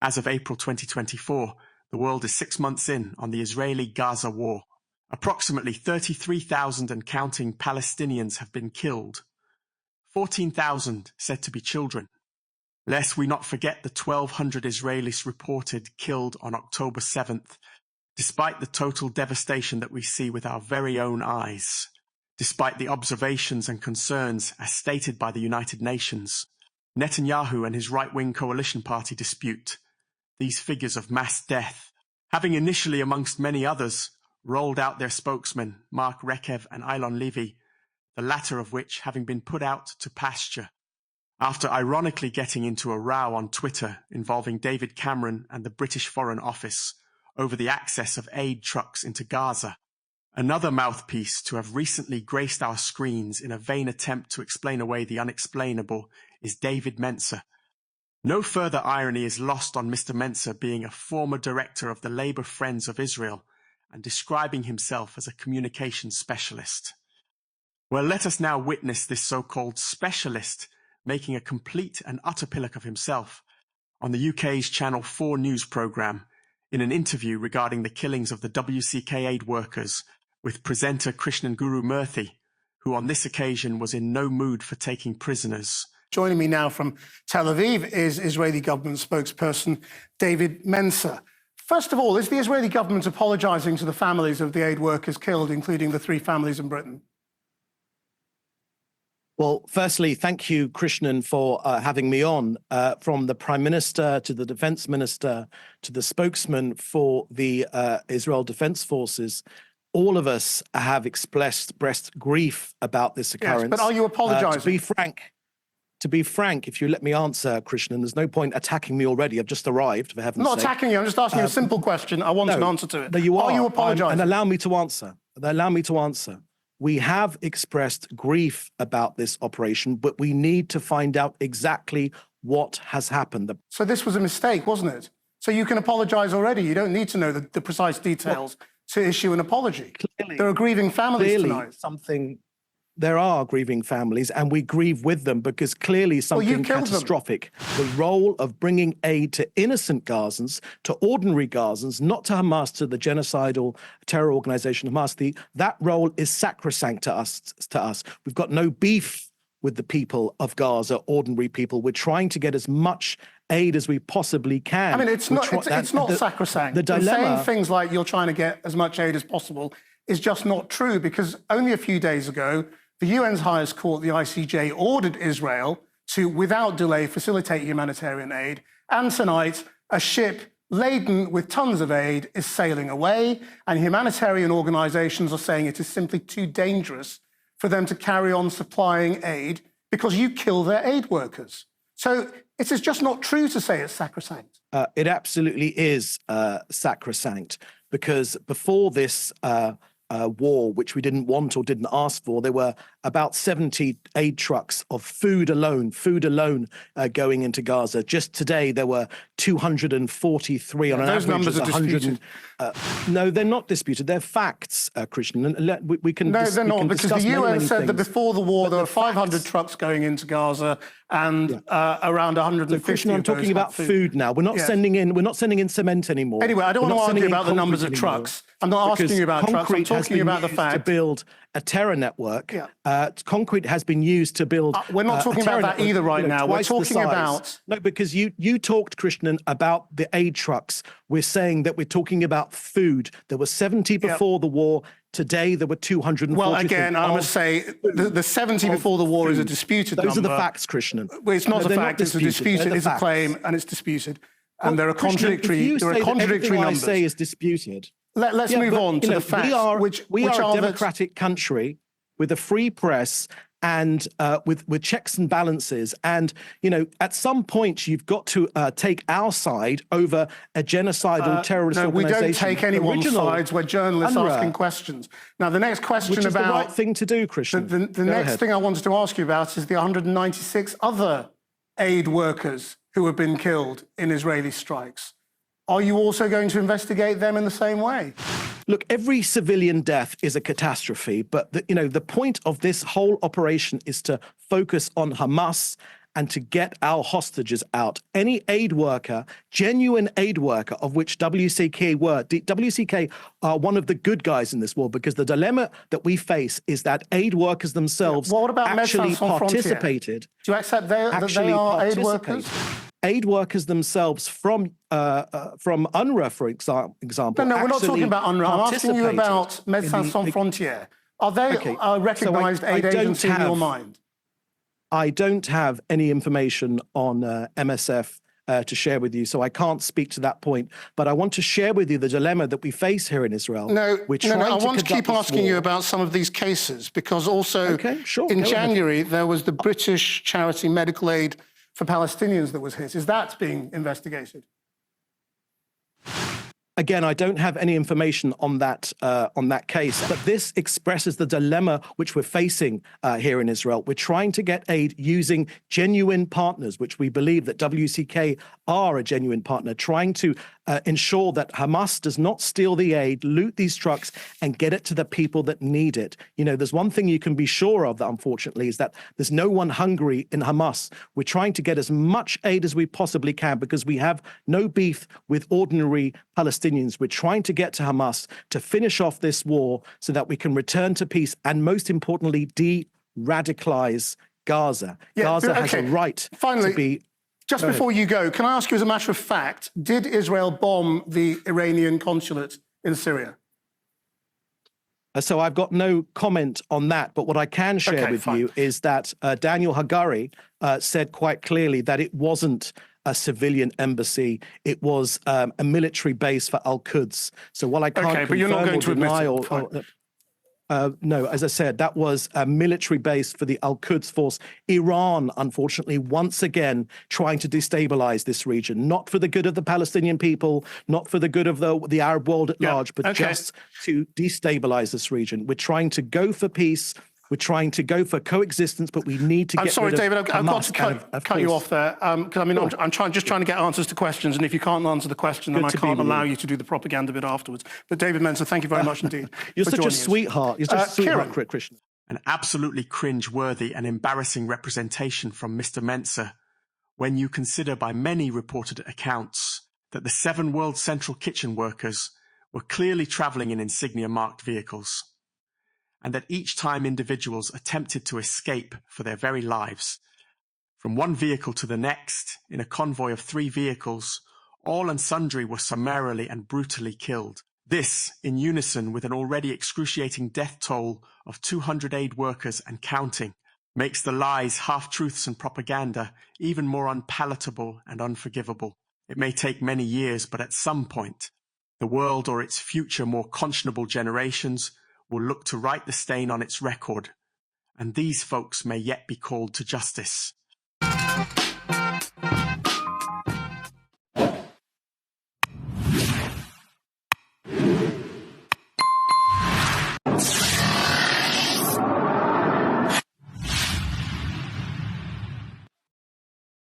As of April 2024, the world is 6 months in on the Israeli-Gaza war. Approximately 33,000 and counting Palestinians have been killed, 14,000 said to be children. Lest we not forget the 1,200 Israelis reported killed on October 7th, despite the total devastation that we see with our very own eyes, despite the observations and concerns as stated by the United Nations. Netanyahu and his right-wing coalition party dispute these figures of mass death, having initially, amongst many others, rolled out their spokesmen, Mark Rekev and Ilon Levy, the latter of which having been put out to pasture, after ironically getting into a row on Twitter involving David Cameron and the British Foreign Office over the access of aid trucks into Gaza. Another mouthpiece to have recently graced our screens in a vain attempt to explain away the unexplainable is David Mencer. No further irony is lost on Mr. Mencer being a former director of the Labour Friends of Israel and describing himself as a communications specialist. Well, let us now witness this so-called specialist making a complete and utter pillock of himself on the UK's Channel 4 news programme in an interview regarding the killings of the WCK aid workers with presenter Krishnan Guru-Murthy, who on this occasion was in no mood for taking prisoners. Joining me now from Tel Aviv is Israeli government spokesperson David Mencer. First of all, is the Israeli government apologising to the families of the aid workers killed, including the 3 families in Britain? Well, firstly, thank you, Krishnan, for having me on. From the Prime Minister to the Defence Minister to the spokesman for the Israel Defence Forces, all of us have expressed grief about this occurrence. Yes, but are you apologising? To be frank, if you let me answer, Krishnan, there's no point attacking me already. I've just arrived, for heaven's sake. I'm not attacking you. I'm just asking you a simple question. I want an answer to it. No, you are. Are you apologising? And allow me to answer. Allow me to answer. We have expressed grief about this operation, but we need to find out exactly what has happened. So this was a mistake, wasn't it? So you can apologise already. You don't need to know the precise details to issue an apology. Clearly, there are grieving families tonight. There are grieving families, and we grieve with them because clearly something catastrophic. The role of bringing aid to innocent Gazans, to ordinary Gazans, not to Hamas, to the genocidal terror organization Hamas, that role is sacrosanct to us. We've got no beef with the people of Gaza, ordinary people. We're trying to get as much aid as we possibly can. I mean, it's not sacrosanct. The dilemma, saying things like you're trying to get as much aid as possible is just not true, because only a few days ago, the UN's highest court, the ICJ, ordered Israel to, without delay, facilitate humanitarian aid. And tonight, a ship laden with tons of aid is sailing away, and humanitarian organisations are saying it is simply too dangerous for them to carry on supplying aid because you kill their aid workers. So it is just not true to say it's sacrosanct. It absolutely is sacrosanct, because before this war, which we didn't want or didn't ask for, there were about 70 aid trucks of food alone going into Gaza. Just today, there were 243 on an average. Those numbers are disputed. No, they're not disputed. They're facts, Krishnan. We can No, they're not, because the UN said that before the war, there were 500 facts, trucks going into Gaza and around 150. So, Krishnan, I'm talking about food now. We're not sending in cement anymore. Anyway, I don't want to argue about the numbers of trucks. I'm not asking you about trucks. I'm talking about the fact to build a terror network. Concrete has been used to build. We're not talking about that either right now. We're talking about because you talked, Krishnan, about the aid trucks. We're saying that we're talking about food. There were 70 before the war. Today there were 240. Well, again, I must say the 70 before the war is a disputed number. Those are the facts, Krishnan. Well, it's not a fact. It's a disputed. It's a claim, and it's disputed. And there are contradictory. There are contradictory numbers. I say is disputed. Let's move on to the facts. We are a democratic country with a free press and with checks and balances. And, at some point, you've got to take our side over a genocidal terrorist organization. No, we don't take anyone's sides. We're journalists asking questions. Now, the next question which is the right thing to do, Krishnan. The next thing I wanted to ask you about is the 196 other aid workers who have been killed in Israeli strikes. Are you also going to investigate them in the same way? Look, every civilian death is a catastrophe, but the point of this whole operation is to focus on Hamas and to get our hostages out. Any aid worker, genuine aid worker, of which WCK are one of the good guys in this war, because the dilemma that we face is that aid workers themselves actually participated. Do you accept that they are aid workers? Aid workers themselves from UNRWA, for example. No, we're not talking about UNRWA. I'm asking you about Médecins Sans Frontières. Are they a recognised aid agency in your mind? I don't have any information on MSF to share with you, so I can't speak to that point. But I want to share with you the dilemma that we face here in Israel. No, I want to keep asking you about some of these cases, because also in January there was the British charity Medical Aid for Palestinians that was hit. Is that being investigated? Again, I don't have any information on that case, but this expresses the dilemma which we're facing here in Israel. We're trying to get aid using genuine partners, which we believe that WCK are a genuine partner, trying to ensure that Hamas does not steal the aid, loot these trucks, and get it to the people that need it. You know, there's one thing you can be sure of, that unfortunately, is that there's no one hungry in Hamas. We're trying to get as much aid as we possibly can because we have no beef with ordinary Palestinians. We're trying to get to Hamas to finish off this war so that we can return to peace and, most importantly, de-radicalize Gaza. Gaza has a right to be... Just before you go, can I ask you as a matter of fact, did Israel bomb the Iranian consulate in Syria? So I've got no comment on that, but what I can share with you is that Daniel Hagari said quite clearly that it wasn't a civilian embassy, it was a military base for Al-Quds. So while I can't confirm or deny no, as I said, that was a military base for the Al-Quds force. Iran, unfortunately, once again, trying to destabilize this region, not for the good of the Palestinian people, not for the good of the Arab world at large, but just to destabilize this region. We're trying to go for peace. We're trying to go for coexistence, but we need to get rid of David, I've got to cut you off there, because I mean, I'm just trying to get answers to questions, and if you can't answer the question, then I can't allow you to do the propaganda bit afterwards. But David Mencer, thank you very much indeed. You're such a sweetheart. You're such a sweetheart, Krishnan. An absolutely cringe-worthy and embarrassing representation from Mr. Mencer, when you consider by many reported accounts that the 7 World Central Kitchen workers were clearly travelling in insignia-marked vehicles, and that each time individuals attempted to escape for their very lives, from one vehicle to the next, in a convoy of 3 vehicles, all and sundry were summarily and brutally killed. This, in unison with an already excruciating death toll of 200 aid workers and counting, makes the lies, half-truths and propaganda even more unpalatable and unforgivable. It may take many years, but at some point, the world or its future more conscionable generations will look to write the stain on its record, and these folks may yet be called to justice.